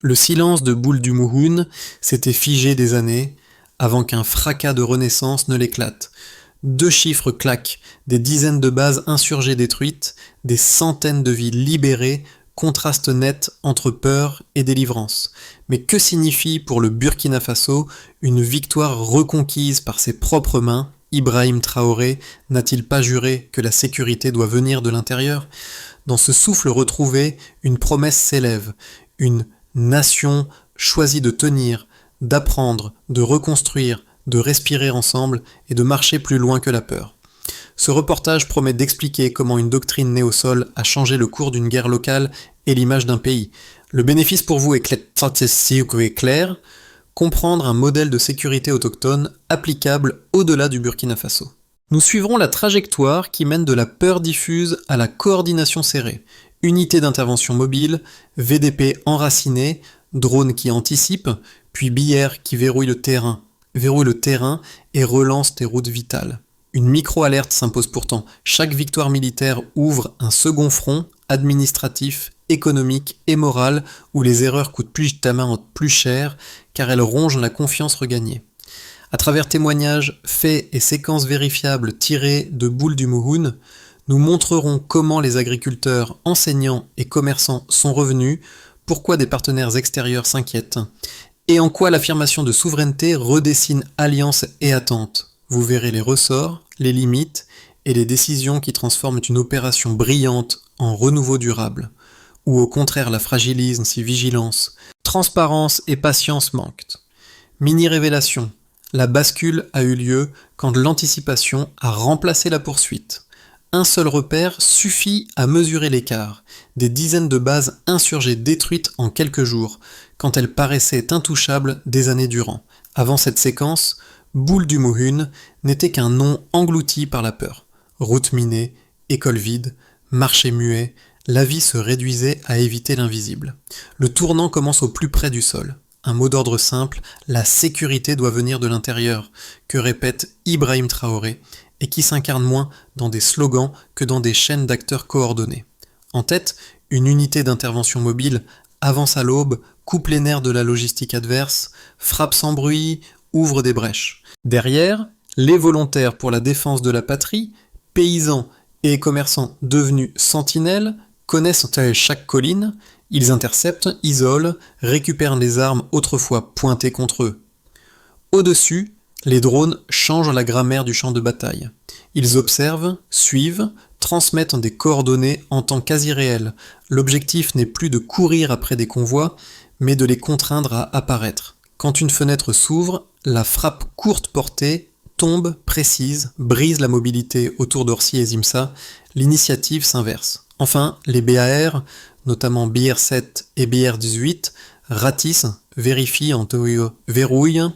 Le silence de Boule du Mouhoun s'était figé des années, avant qu'un fracas de renaissance ne l'éclate. 2 chiffres claquent, des dizaines de bases insurgées détruites, des centaines de vies libérées, contraste net entre peur et délivrance. Mais que signifie pour le Burkina Faso une victoire reconquise par ses propres mains? Ibrahim Traoré n'a-t-il pas juré que la sécurité doit venir de l'intérieur? Dans ce souffle retrouvé, une promesse s'élève, une nation choisit de tenir, d'apprendre, de reconstruire, de respirer ensemble et de marcher plus loin que la peur. Ce reportage promet d'expliquer comment une doctrine née au sol a changé le cours d'une guerre locale et l'image d'un pays. Le bénéfice pour vous est clair, comprendre un modèle de sécurité autochtone applicable au-delà du Burkina Faso. Nous suivrons la trajectoire qui mène de la peur diffuse à la coordination serrée. Unité d'intervention mobile, VDP enraciné, drone qui anticipe, puis BIR qui verrouille le terrain et relance tes routes vitales. Une micro-alerte s'impose pourtant. Chaque victoire militaire ouvre un second front administratif, économique et moral où les erreurs coûtent plus cher car elles rongent la confiance regagnée. À travers témoignages, faits et séquences vérifiables tirées de Boule du Mouhoun, nous montrerons comment les agriculteurs, enseignants et commerçants sont revenus, pourquoi des partenaires extérieurs s'inquiètent, et en quoi l'affirmation de souveraineté redessine alliances et attentes. Vous verrez les ressorts, les limites et les décisions qui transforment une opération brillante en renouveau durable, ou au contraire la fragilisent si vigilance, transparence et patience manquent. Mini-révélation, la bascule a eu lieu quand l'anticipation a remplacé la poursuite. Un seul repère suffit à mesurer l'écart. Des dizaines de bases insurgées détruites en quelques jours, quand elles paraissaient intouchables des années durant. Avant cette séquence, Boule du Mouhoun n'était qu'un nom englouti par la peur. Route minée, école vide, marché muet, la vie se réduisait à éviter l'invisible. Le tournant commence au plus près du sol. Un mot d'ordre simple, la sécurité doit venir de l'intérieur, que répète Ibrahim Traoré, et qui s'incarne moins dans des slogans que dans des chaînes d'acteurs coordonnés. En tête, une unité d'intervention mobile avance à l'aube, coupe les nerfs de la logistique adverse, frappe sans bruit, ouvre des brèches. Derrière, les volontaires pour la défense de la patrie, paysans et commerçants devenus sentinelles, connaissent chaque colline, ils interceptent, isolent, récupèrent les armes autrefois pointées contre eux. Au-dessus, les drones changent la grammaire du champ de bataille. Ils observent, suivent, transmettent des coordonnées en temps quasi réel. L'objectif n'est plus de courir après des convois, mais de les contraindre à apparaître. Quand une fenêtre s'ouvre, la frappe courte portée tombe, précise, brise la mobilité autour d'Orsi et Zimsa, l'initiative s'inverse. Enfin, les BAR, notamment BR7 et BR18, ratissent, vérifient, verrouillent.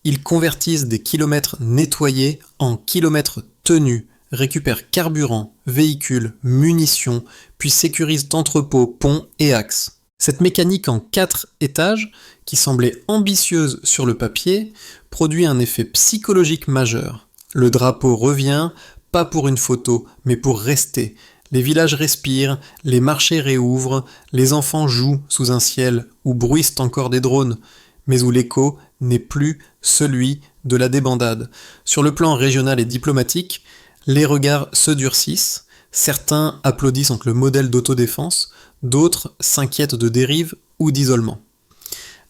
Ils convertissent des kilomètres nettoyés en kilomètres tenus, récupèrent carburant, véhicules, munitions, puis sécurisent entrepôts, ponts et axes. Cette mécanique en 4 étages, qui semblait ambitieuse sur le papier, produit un effet psychologique majeur. Le drapeau revient, pas pour une photo, mais pour rester. Les villages respirent, les marchés réouvrent, les enfants jouent sous un ciel où bruissent encore des drones, mais où l'écho n'est plus celui de la débandade. Sur le plan régional et diplomatique, les regards se durcissent, certains applaudissent le modèle d'autodéfense, d'autres s'inquiètent de dérive ou d'isolement.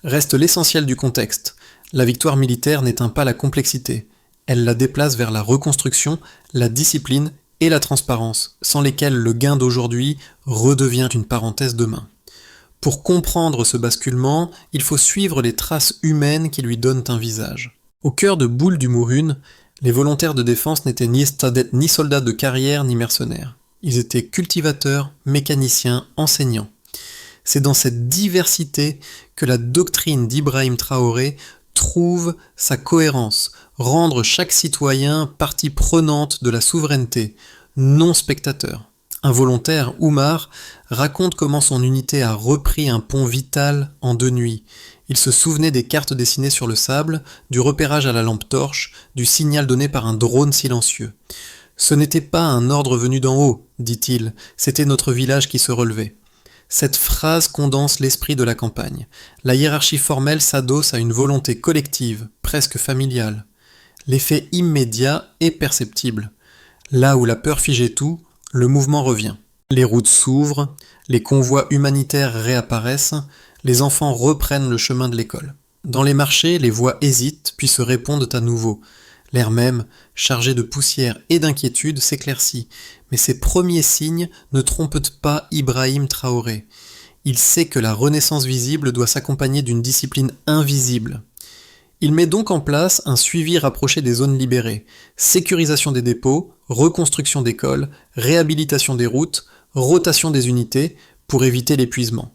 Reste l'essentiel du contexte. La victoire militaire n'éteint pas la complexité. Elle la déplace vers la reconstruction, la discipline et la transparence, sans lesquelles le gain d'aujourd'hui redevient une parenthèse demain. Pour comprendre ce basculement, il faut suivre les traces humaines qui lui donnent un visage. Au cœur de Boule du Mouhoun, les volontaires de défense n'étaient ni soldats de carrière ni mercenaires. Ils étaient cultivateurs, mécaniciens, enseignants. C'est dans cette diversité que la doctrine d'Ibrahim Traoré trouve sa cohérence, rendre chaque citoyen partie prenante de la souveraineté, non spectateur. Un volontaire, Oumar, raconte comment son unité a repris un pont vital en 2 nuits. Il se souvenait des cartes dessinées sur le sable, du repérage à la lampe torche, du signal donné par un drone silencieux. « Ce n'était pas un ordre venu d'en haut, dit-il, c'était notre village qui se relevait. » Cette phrase condense l'esprit de la campagne. La hiérarchie formelle s'adosse à une volonté collective, presque familiale. L'effet immédiat est perceptible. Là où la peur figeait tout, le mouvement revient. Les routes s'ouvrent, les convois humanitaires réapparaissent, les enfants reprennent le chemin de l'école. Dans les marchés, les voix hésitent puis se répondent à nouveau. L'air même, chargé de poussière et d'inquiétude, s'éclaircit, mais ces premiers signes ne trompent pas Ibrahim Traoré. Il sait que la renaissance visible doit s'accompagner d'une discipline invisible. Il met donc en place un suivi rapproché des zones libérées, sécurisation des dépôts, reconstruction d'écoles, réhabilitation des routes, rotation des unités, pour éviter l'épuisement.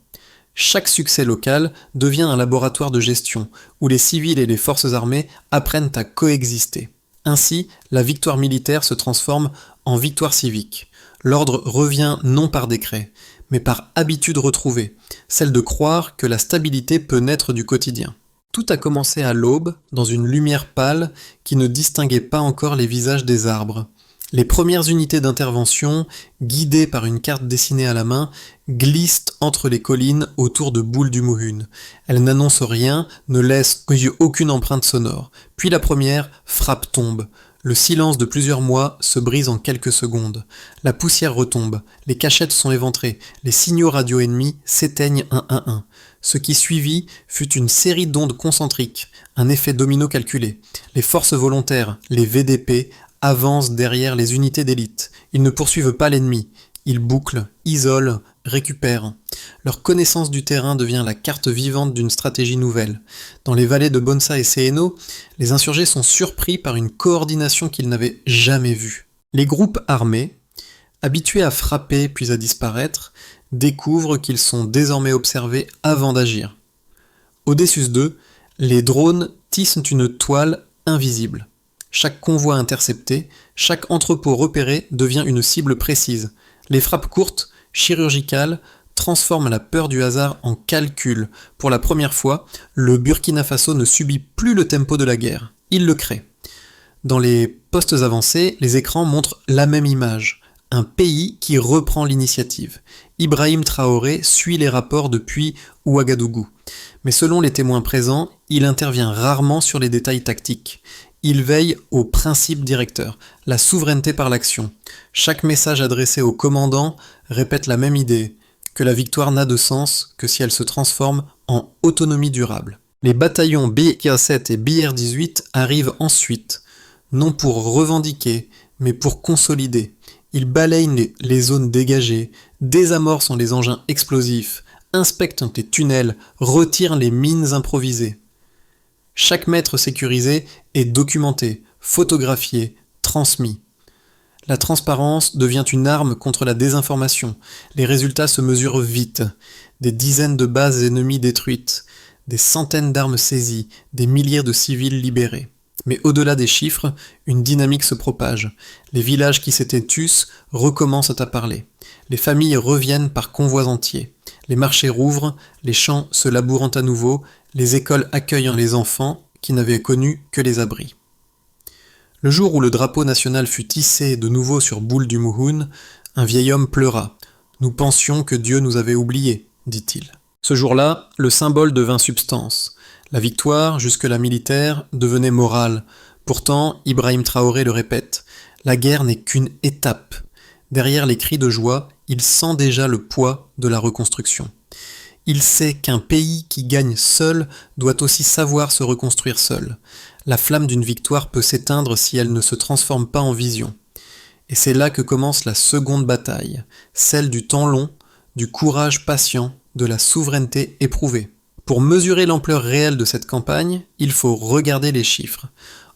Chaque succès local devient un laboratoire de gestion, où les civils et les forces armées apprennent à coexister. Ainsi, la victoire militaire se transforme en victoire civique. L'ordre revient non par décret, mais par habitude retrouvée, celle de croire que la stabilité peut naître du quotidien. Tout a commencé à l'aube, dans une lumière pâle qui ne distinguait pas encore les visages des arbres. Les premières unités d'intervention, guidées par une carte dessinée à la main, glissent entre les collines autour de Boul du Mouhoun. Elles n'annoncent rien, ne laissent aucune empreinte sonore. Puis la première frappe tombe. Le silence de plusieurs mois se brise en quelques secondes. La poussière retombe, les cachettes sont éventrées, les signaux radio ennemis s'éteignent un à un. Ce qui suivit fut une série d'ondes concentriques, un effet domino calculé. Les forces volontaires, les VDP, avancent derrière les unités d'élite. Ils ne poursuivent pas l'ennemi. Ils bouclent, isolent, récupèrent. Leur connaissance du terrain devient la carte vivante d'une stratégie nouvelle. Dans les vallées de Bonsa et Seeno, les insurgés sont surpris par une coordination qu'ils n'avaient jamais vue. Les groupes armés, habitués à frapper puis à disparaître, découvrent qu'ils sont désormais observés avant d'agir. Au-dessus d'eux, les drones tissent une toile invisible. Chaque convoi intercepté, chaque entrepôt repéré devient une cible précise. Les frappes courtes, chirurgicales, transforment la peur du hasard en calcul. Pour la première fois, le Burkina Faso ne subit plus le tempo de la guerre. Il le crée. Dans les postes avancés, les écrans montrent la même image. Un pays qui reprend l'initiative. Ibrahim Traoré suit les rapports depuis Ouagadougou. Mais selon les témoins présents, il intervient rarement sur les détails tactiques. Il veille au principe directeur, la souveraineté par l'action. Chaque message adressé au commandant répète la même idée, que la victoire n'a de sens que si elle se transforme en autonomie durable. Les bataillons BK7 et BR18 arrivent ensuite, non pour revendiquer, mais pour consolider. Ils balayent les zones dégagées, désamorcent les engins explosifs, inspectent les tunnels, retirent les mines improvisées. Chaque mètre sécurisé est documenté, photographié, transmis. La transparence devient une arme contre la désinformation. Les résultats se mesurent vite. Des dizaines de bases ennemies détruites, des centaines d'armes saisies, des milliers de civils libérés. Mais au-delà des chiffres, une dynamique se propage. Les villages qui s'étaient tus recommencent à parler. Les familles reviennent par convois entiers. Les marchés rouvrent, les champs se labourent à nouveau, les écoles accueillent les enfants qui n'avaient connu que les abris. Le jour où le drapeau national fut hissé de nouveau sur Boul du Mouhoun, un vieil homme pleura. « Nous pensions que Dieu nous avait oubliés », dit-il. Ce jour-là, le symbole devint substance. La victoire, jusque-là militaire, devenait morale. Pourtant, Ibrahim Traoré le répète, la guerre n'est qu'une étape. Derrière les cris de joie, il sent déjà le poids de la reconstruction. Il sait qu'un pays qui gagne seul doit aussi savoir se reconstruire seul. La flamme d'une victoire peut s'éteindre si elle ne se transforme pas en vision. Et c'est là que commence la seconde bataille, celle du temps long, du courage patient, de la souveraineté éprouvée. Pour mesurer l'ampleur réelle de cette campagne, il faut regarder les chiffres.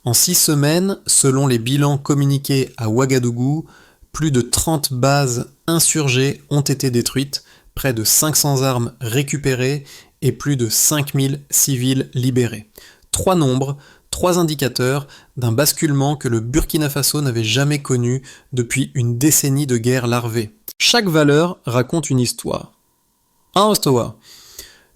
En 6 semaines, selon les bilans communiqués à Ouagadougou, plus de 30 bases insurgées ont été détruites, près de 500 armes récupérées et plus de 5000 civils libérés. 3 nombres, 3 indicateurs d'un basculement que le Burkina Faso n'avait jamais connu depuis une décennie de guerre larvée. Chaque valeur raconte une histoire. 1 Ostoa.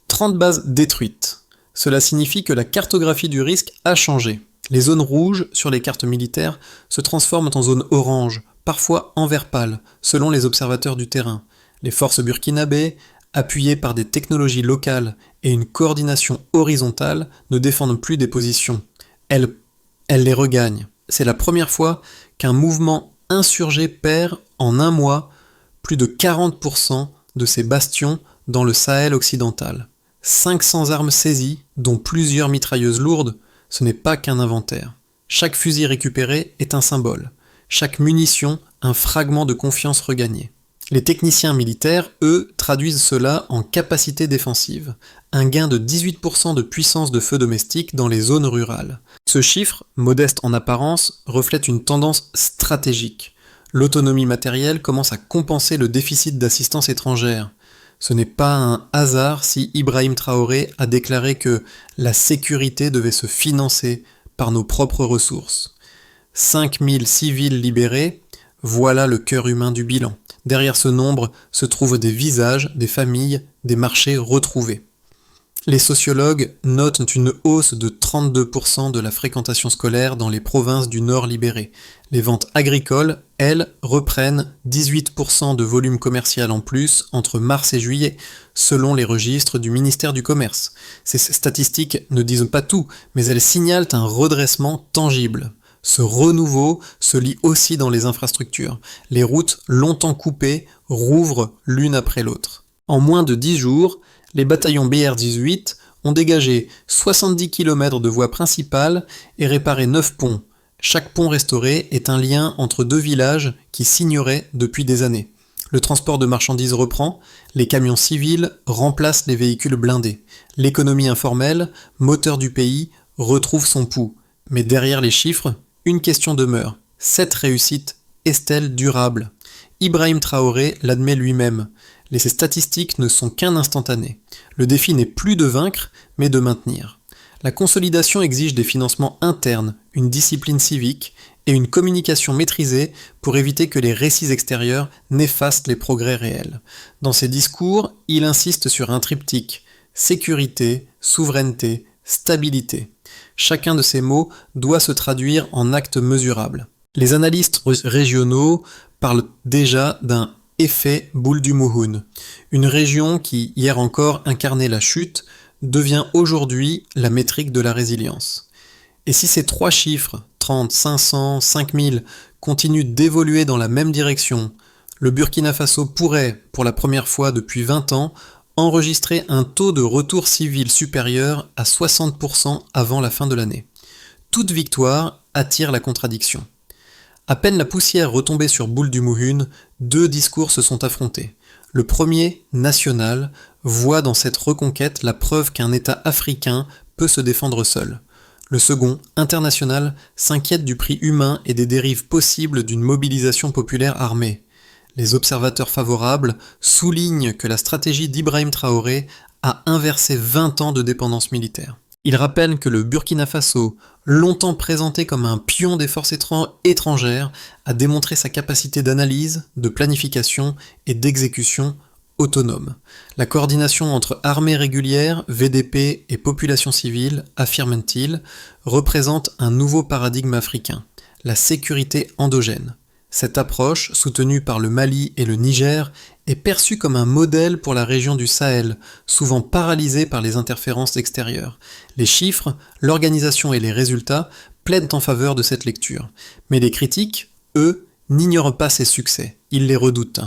30 bases détruites. Cela signifie que la cartographie du risque a changé. Les zones rouges sur les cartes militaires se transforment en zones oranges, parfois en vert pâle, selon les observateurs du terrain. Les forces burkinabées, appuyés par des technologies locales et une coordination horizontale, ne défendent plus des positions. Elles les regagnent. C'est la première fois qu'un mouvement insurgé perd en un mois plus de 40% de ses bastions dans le Sahel occidental. 500 armes saisies, dont plusieurs mitrailleuses lourdes, ce n'est pas qu'un inventaire. Chaque fusil récupéré est un symbole. Chaque munition, un fragment de confiance regagné. Les techniciens militaires, eux, traduisent cela en capacité défensive. Un gain de 18% de puissance de feu domestique dans les zones rurales. Ce chiffre, modeste en apparence, reflète une tendance stratégique. L'autonomie matérielle commence à compenser le déficit d'assistance étrangère. Ce n'est pas un hasard si Ibrahim Traoré a déclaré que la sécurité devait se financer par nos propres ressources. 5000 civils libérés, voilà le cœur humain du bilan. Derrière ce nombre se trouvent des visages, des familles, des marchés retrouvés. Les sociologues notent une hausse de 32% de la fréquentation scolaire dans les provinces du Nord libérées. Les ventes agricoles, elles, reprennent 18% de volume commercial en plus entre mars et juillet, selon les registres du ministère du Commerce. Ces statistiques ne disent pas tout, mais elles signalent un redressement tangible. Ce renouveau se lit aussi dans les infrastructures. Les routes longtemps coupées rouvrent l'une après l'autre. En moins de 10 jours, les bataillons BR-18 ont dégagé 70 km de voies principales et réparé 9 ponts. Chaque pont restauré est un lien entre deux villages qui s'ignoraient depuis des années. Le transport de marchandises reprend, les camions civils remplacent les véhicules blindés. L'économie informelle, moteur du pays, retrouve son pouls. Mais derrière les chiffres, une question demeure. Cette réussite est-elle durable ? Ibrahim Traoré l'admet lui-même. Ces statistiques ne sont qu'un instantané. Le défi n'est plus de vaincre, mais de maintenir. La consolidation exige des financements internes, une discipline civique et une communication maîtrisée pour éviter que les récits extérieurs n'effacent les progrès réels. Dans ses discours, il insiste sur un triptyque: sécurité, souveraineté, stabilité. Chacun de ces mots doit se traduire en actes mesurables. Les analystes régionaux parlent déjà d'un effet boule du Mouhoun. Une région qui, hier encore, incarnait la chute, devient aujourd'hui la métrique de la résilience. Et si ces trois chiffres, 30, 500, 5000, continuent d'évoluer dans la même direction, le Burkina Faso pourrait, pour la première fois depuis 20 ans, enregistrer un taux de retour civil supérieur à 60% avant la fin de l'année. Toute victoire attire la contradiction. À peine la poussière retombée sur Boule du Mouhoun, deux discours se sont affrontés. Le premier, national, voit dans cette reconquête la preuve qu'un État africain peut se défendre seul. Le second, international, s'inquiète du prix humain et des dérives possibles d'une mobilisation populaire armée. Les observateurs favorables soulignent que la stratégie d'Ibrahim Traoré a inversé 20 ans de dépendance militaire. Ils rappellent que le Burkina Faso, longtemps présenté comme un pion des forces étrangères, a démontré sa capacité d'analyse, de planification et d'exécution autonome. La coordination entre armée régulière, VDP et population civile, affirment-ils, représente un nouveau paradigme africain, la sécurité endogène. Cette approche, soutenue par le Mali et le Niger, est perçue comme un modèle pour la région du Sahel, souvent paralysée par les interférences extérieures. Les chiffres, l'organisation et les résultats plaident en faveur de cette lecture. Mais les critiques, eux, n'ignorent pas ces succès, ils les redoutent.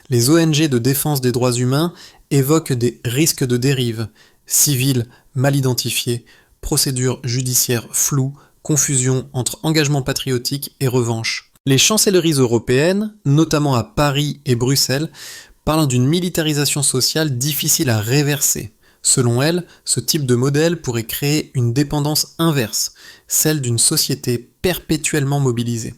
Les ONG de défense des droits humains évoquent des risques de dérive, civils mal identifiés, procédures judiciaires floues, confusion entre engagement patriotique et revanche. Les chancelleries européennes, notamment à Paris et Bruxelles, parlent d'une militarisation sociale difficile à réverser. Selon elles, ce type de modèle pourrait créer une dépendance inverse, celle d'une société perpétuellement mobilisée.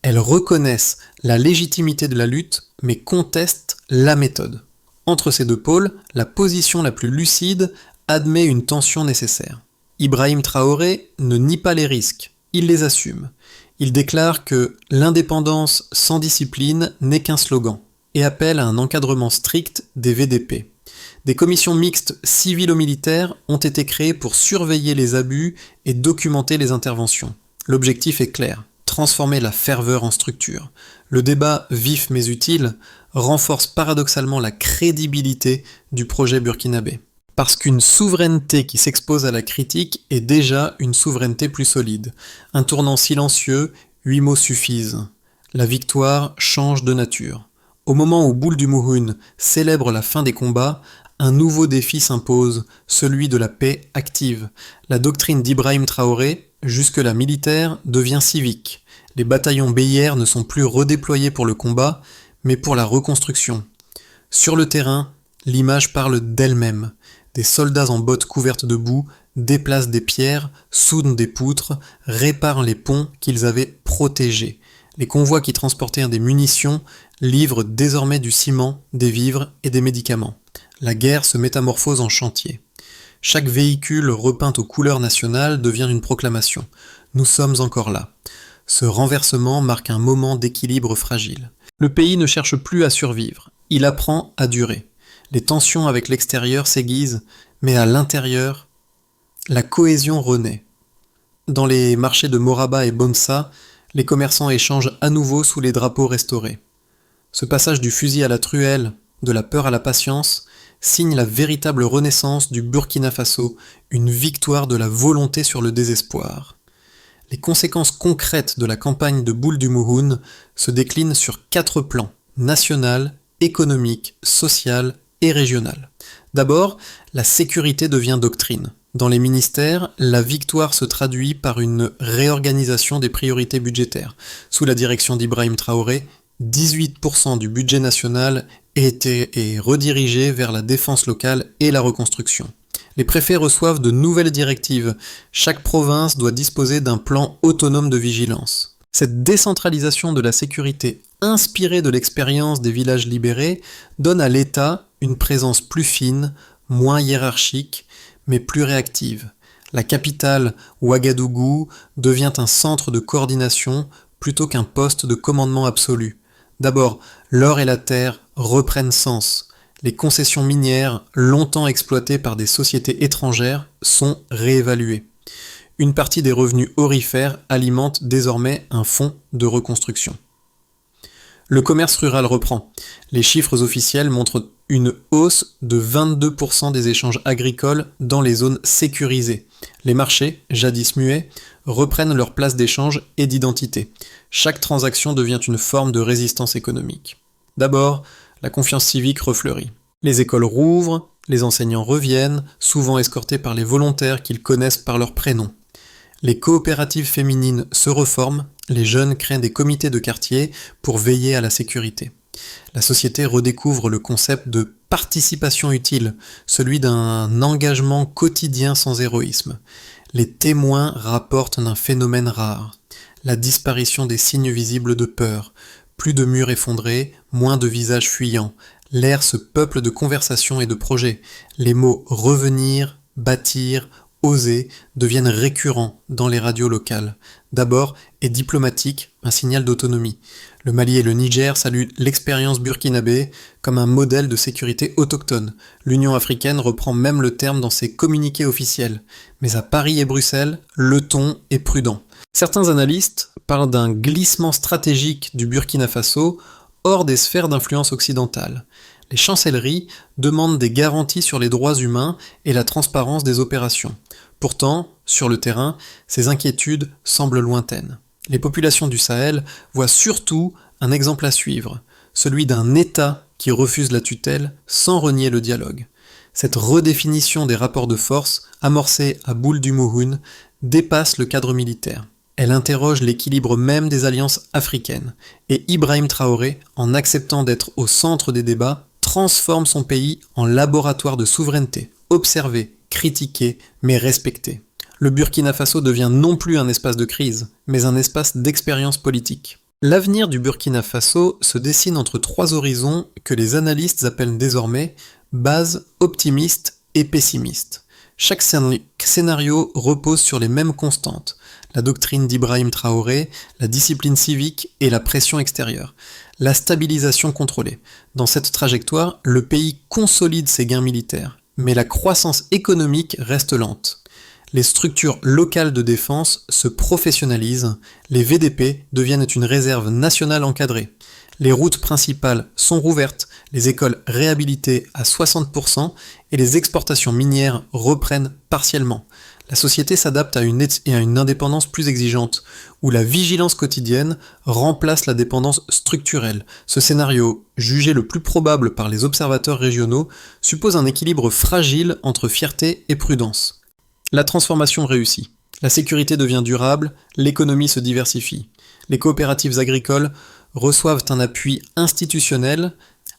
Elles reconnaissent la légitimité de la lutte, mais contestent la méthode. Entre ces deux pôles, la position la plus lucide admet une tension nécessaire. Ibrahim Traoré ne nie pas les risques, il les assume. Il déclare que l'indépendance sans discipline n'est qu'un slogan et appelle à un encadrement strict des VDP. Des commissions mixtes civilo-militaires ont été créées pour surveiller les abus et documenter les interventions. L'objectif est clair, transformer la ferveur en structure. Le débat vif mais utile renforce paradoxalement la crédibilité du projet burkinabé. Parce qu'une souveraineté qui s'expose à la critique est déjà une souveraineté plus solide. Un tournant silencieux, 8 mots suffisent. La victoire change de nature. Au moment où Boule du Mouhoun célèbre la fin des combats, un nouveau défi s'impose, celui de la paix active. La doctrine d'Ibrahim Traoré, jusque-là militaire, devient civique. Les bataillons béliers ne sont plus redéployés pour le combat, mais pour la reconstruction. Sur le terrain, l'image parle d'elle-même. Des soldats en bottes couvertes de boue déplacent des pierres, soudent des poutres, réparent les ponts qu'ils avaient protégés. Les convois qui transportaient des munitions livrent désormais du ciment, des vivres et des médicaments. La guerre se métamorphose en chantier. Chaque véhicule repeint aux couleurs nationales devient une proclamation. Nous sommes encore là. Ce renversement marque un moment d'équilibre fragile. Le pays ne cherche plus à survivre, il apprend à durer. Les tensions avec l'extérieur s'aiguisent, mais à l'intérieur, la cohésion renaît. Dans les marchés de Moraba et Bonsa, les commerçants échangent à nouveau sous les drapeaux restaurés. Ce passage du fusil à la truelle, de la peur à la patience, signe la véritable renaissance du Burkina Faso, une victoire de la volonté sur le désespoir. Les conséquences concrètes de la campagne de Boule du Mouhoun se déclinent sur 4 plans, national, économique, social et régional. D'abord, la sécurité devient doctrine. Dans les ministères, la victoire se traduit par une réorganisation des priorités budgétaires. Sous la direction d'Ibrahim Traoré, 18% du budget national est redirigé vers la défense locale et la reconstruction. Les préfets reçoivent de nouvelles directives. Chaque province doit disposer d'un plan autonome de vigilance. Cette décentralisation de la sécurité, inspirée de l'expérience des villages libérés, donne à l'État une présence plus fine, moins hiérarchique, mais plus réactive. La capitale, Ouagadougou, devient un centre de coordination plutôt qu'un poste de commandement absolu. D'abord, l'or et la terre reprennent sens. Les concessions minières, longtemps exploitées par des sociétés étrangères, sont réévaluées. Une partie des revenus aurifères alimente désormais un fonds de reconstruction. Le commerce rural reprend. Les chiffres officiels montrent une hausse de 22% des échanges agricoles dans les zones sécurisées. Les marchés, jadis muets, reprennent leur place d'échange et d'identité. Chaque transaction devient une forme de résistance économique. D'abord, la confiance civique refleurit. Les écoles rouvrent, les enseignants reviennent, souvent escortés par les volontaires qu'ils connaissent par leur prénom. Les coopératives féminines se reforment, les jeunes créent des comités de quartier pour veiller à la sécurité. La société redécouvre le concept de participation utile, celui d'un engagement quotidien sans héroïsme. Les témoins rapportent d'un phénomène rare, la disparition des signes visibles de peur, plus de murs effondrés, moins de visages fuyants. L'air se peuple de conversations et de projets. Les mots revenir, bâtir, oser deviennent récurrents dans les radios locales. D'abord, et diplomatique, un signal d'autonomie. Le Mali et le Niger saluent l'expérience burkinabé comme un modèle de sécurité autochtone. L'Union africaine reprend même le terme dans ses communiqués officiels. Mais à Paris et Bruxelles, le ton est prudent. Certains analystes parlent d'un glissement stratégique du Burkina Faso hors des sphères d'influence occidentale. Les chancelleries demandent des garanties sur les droits humains et la transparence des opérations. Pourtant, sur le terrain, ces inquiétudes semblent lointaines. Les populations du Sahel voient surtout un exemple à suivre, celui d'un État qui refuse la tutelle sans renier le dialogue. Cette redéfinition des rapports de force, amorcée à Boule du Mouhoun, dépasse le cadre militaire. Elle interroge l'équilibre même des alliances africaines, et Ibrahim Traoré, en acceptant d'être au centre des débats, transforme son pays en laboratoire de souveraineté, observé, critiqué, mais respecté. Le Burkina Faso devient non plus un espace de crise, mais un espace d'expérience politique. L'avenir du Burkina Faso se dessine entre 3 horizons que les analystes appellent désormais bases optimistes et pessimistes. Chaque scénario repose sur les mêmes constantes, la doctrine d'Ibrahim Traoré, la discipline civique et la pression extérieure, la stabilisation contrôlée. Dans cette trajectoire, le pays consolide ses gains militaires, mais la croissance économique reste lente. Les structures locales de défense se professionnalisent, les VDP deviennent une réserve nationale encadrée. Les routes principales sont rouvertes, les écoles réhabilitées à 60% et les exportations minières reprennent partiellement. La société s'adapte à une indépendance plus exigeante, où la vigilance quotidienne remplace la dépendance structurelle. Ce scénario, jugé le plus probable par les observateurs régionaux, suppose un équilibre fragile entre fierté et prudence. La transformation réussit. La sécurité devient durable, l'économie se diversifie. Les coopératives agricoles reçoivent un appui institutionnel,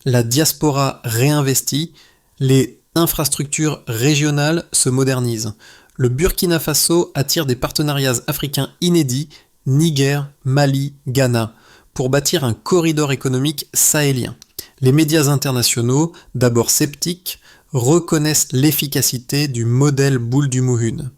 la diaspora réinvestit, les infrastructures régionales se modernisent. Le Burkina Faso attire des partenariats africains inédits, Niger, Mali, Ghana, pour bâtir un corridor économique sahélien. Les médias internationaux, d'abord sceptiques, reconnaissent l'efficacité du modèle boule du Mouhune.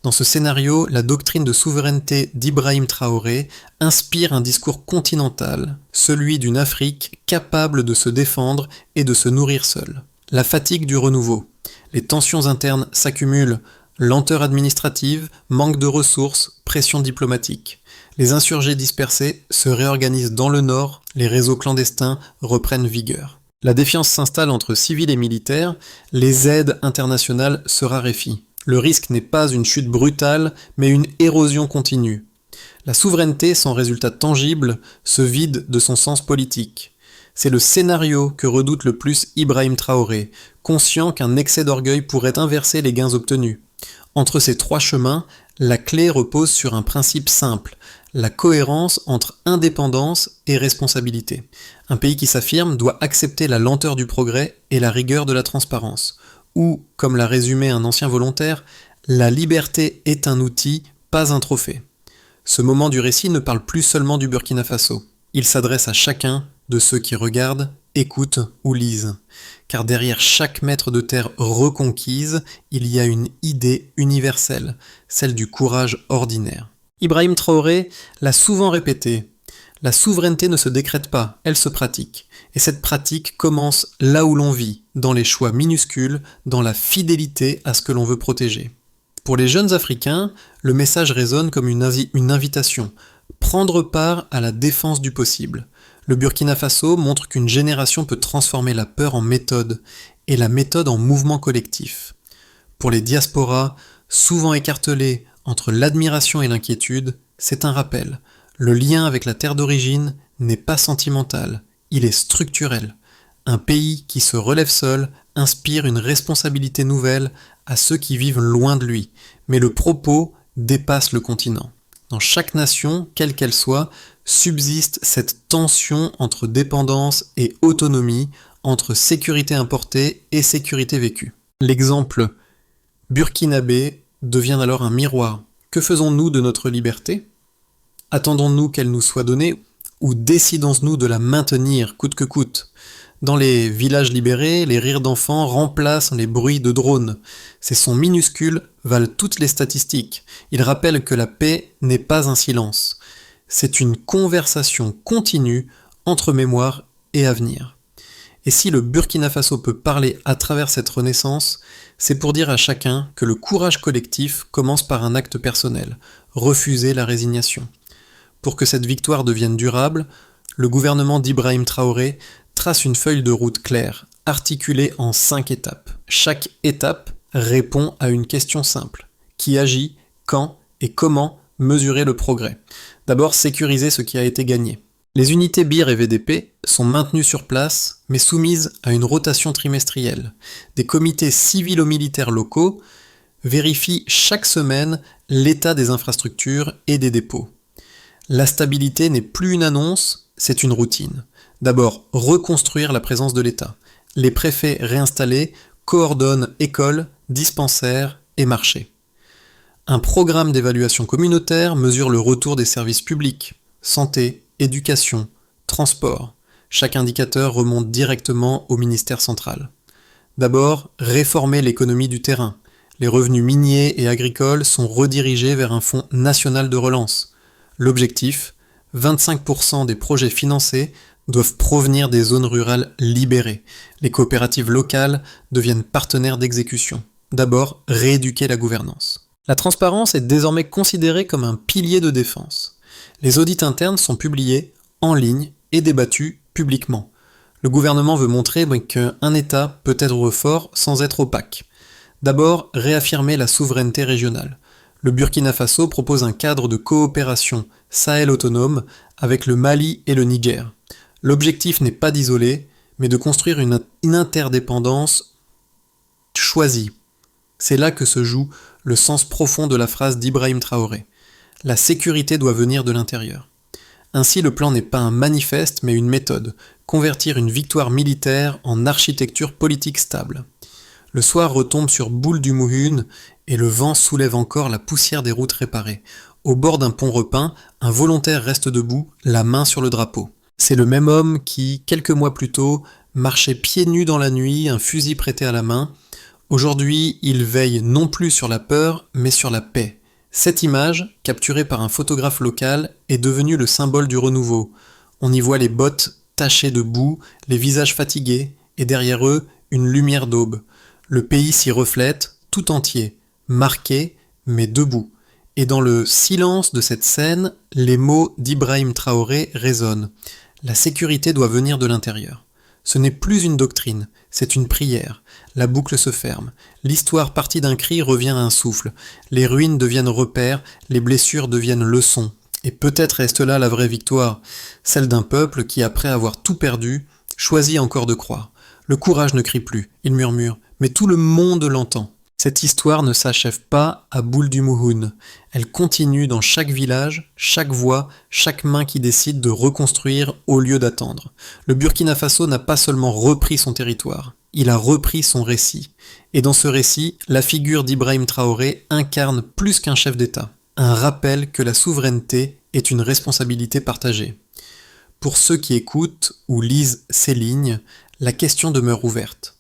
Dans ce scénario, la doctrine de souveraineté d'Ibrahim Traoré inspire un discours continental, celui d'une Afrique capable de se défendre et de se nourrir seule. La fatigue du renouveau. Les tensions internes s'accumulent, lenteur administrative, manque de ressources, pression diplomatique. Les insurgés dispersés se réorganisent dans le nord, les réseaux clandestins reprennent vigueur. La défiance s'installe entre civils et militaires, les aides internationales se raréfient. Le risque n'est pas une chute brutale, mais une érosion continue. La souveraineté, sans résultat tangible, se vide de son sens politique. C'est le scénario que redoute le plus Ibrahim Traoré, conscient qu'un excès d'orgueil pourrait inverser les gains obtenus. Entre ces trois chemins, la clé repose sur un principe simple, la cohérence entre indépendance et responsabilité. Un pays qui s'affirme doit accepter la lenteur du progrès et la rigueur de la transparence. Ou, comme l'a résumé un ancien volontaire, la liberté est un outil, pas un trophée. Ce moment du récit ne parle plus seulement du Burkina Faso. Il s'adresse à chacun de ceux qui regardent, écoutent ou lisent. Car derrière chaque mètre de terre reconquise, il y a une idée universelle, celle du courage ordinaire. Ibrahim Traoré l'a souvent répété, la souveraineté ne se décrète pas, elle se pratique. Et cette pratique commence là où l'on vit, dans les choix minuscules, dans la fidélité à ce que l'on veut protéger. Pour les jeunes Africains, le message résonne comme une invitation, prendre part à la défense du possible. Le Burkina Faso montre qu'une génération peut transformer la peur en méthode, et la méthode en mouvement collectif. Pour les diasporas, souvent écartelées entre l'admiration et l'inquiétude, c'est un rappel. Le lien avec la terre d'origine n'est pas sentimental, il est structurel. Un pays qui se relève seul inspire une responsabilité nouvelle à ceux qui vivent loin de lui, mais le propos dépasse le continent. Dans chaque nation, quelle qu'elle soit, subsiste cette tension entre dépendance et autonomie, entre sécurité importée et sécurité vécue. L'exemple burkinabé devient alors un miroir. Que faisons-nous de notre liberté ? Attendons-nous qu'elle nous soit donnée ou décidons-nous de la maintenir coûte que coûte ? Dans les villages libérés, les rires d'enfants remplacent les bruits de drones. Ces sons minuscules valent toutes les statistiques. Ils rappellent que la paix n'est pas un silence. C'est une conversation continue entre mémoire et avenir. Et si le Burkina Faso peut parler à travers cette renaissance, c'est pour dire à chacun que le courage collectif commence par un acte personnel, refuser la résignation. Pour que cette victoire devienne durable, le gouvernement d'Ibrahim Traoré trace une feuille de route claire, articulée en 5 étapes. Chaque étape répond à une question simple. Qui agit, quand et comment mesurer le progrès ? D'abord, sécuriser ce qui a été gagné. Les unités BIR et VDP sont maintenues sur place, mais soumises à une rotation trimestrielle. Des comités civilo-militaires locaux vérifient chaque semaine l'état des infrastructures et des dépôts. La stabilité n'est plus une annonce, c'est une routine. D'abord, reconstruire la présence de l'État. Les préfets réinstallés coordonnent écoles, dispensaires et marchés. Un programme d'évaluation communautaire mesure le retour des services publics, santé, éducation, transport. Chaque indicateur remonte directement au ministère central. D'abord, réformer l'économie du terrain. Les revenus miniers et agricoles sont redirigés vers un fonds national de relance. L'objectif, 25% des projets financés doivent provenir des zones rurales libérées. Les coopératives locales deviennent partenaires d'exécution. D'abord, rééduquer la gouvernance. La transparence est désormais considérée comme un pilier de défense. Les audits internes sont publiés en ligne et débattus publiquement. Le gouvernement veut montrer qu'un État peut être fort sans être opaque. D'abord, réaffirmer la souveraineté régionale. Le Burkina Faso propose un cadre de coopération Sahel autonome avec le Mali et le Niger. L'objectif n'est pas d'isoler, mais de construire une interdépendance choisie. C'est là que se joue le sens profond de la phrase d'Ibrahim Traoré. La sécurité doit venir de l'intérieur. Ainsi, le plan n'est pas un manifeste, mais une méthode. Convertir une victoire militaire en architecture politique stable. Le soir retombe sur Boul du Mouhoun et le vent soulève encore la poussière des routes réparées. Au bord d'un pont repeint, un volontaire reste debout, la main sur le drapeau. C'est le même homme qui, quelques mois plus tôt, marchait pieds nus dans la nuit, un fusil prêté à la main. Aujourd'hui, il veille non plus sur la peur, mais sur la paix. Cette image, capturée par un photographe local, est devenue le symbole du renouveau. On y voit les bottes tachées de boue, les visages fatigués, et derrière eux, une lumière d'aube. Le pays s'y reflète, tout entier, marqué, mais debout. Et dans le silence de cette scène, les mots d'Ibrahim Traoré résonnent. La sécurité doit venir de l'intérieur. Ce n'est plus une doctrine, c'est une prière. La boucle se ferme. L'histoire partie d'un cri revient à un souffle. Les ruines deviennent repères, les blessures deviennent leçons. Et peut-être reste là la vraie victoire, celle d'un peuple qui, après avoir tout perdu, choisit encore de croire. Le courage ne crie plus, il murmure, mais tout le monde l'entend. Cette histoire ne s'achève pas à Boul du Mouhoun. Elle continue dans chaque village, chaque voix, chaque main qui décide de reconstruire au lieu d'attendre. Le Burkina Faso n'a pas seulement repris son territoire, il a repris son récit. Et dans ce récit, la figure d'Ibrahim Traoré incarne plus qu'un chef d'État. Un rappel que la souveraineté est une responsabilité partagée. Pour ceux qui écoutent ou lisent ces lignes, la question demeure ouverte.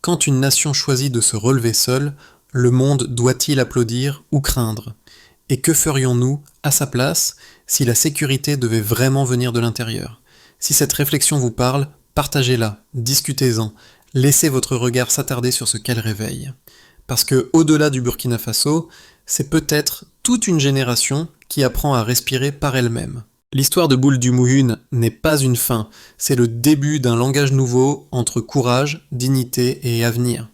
Quand une nation choisit de se relever seule, le monde doit-il applaudir ou craindre ? Et que ferions-nous, à sa place, si la sécurité devait vraiment venir de l'intérieur ? Si cette réflexion vous parle, partagez-la, discutez-en, laissez votre regard s'attarder sur ce qu'elle réveille. Parce que, au-delà du Burkina Faso, c'est peut-être toute une génération qui apprend à respirer par elle-même. L'histoire de Boul du Mouhoun n'est pas une fin, c'est le début d'un langage nouveau entre courage, dignité et avenir.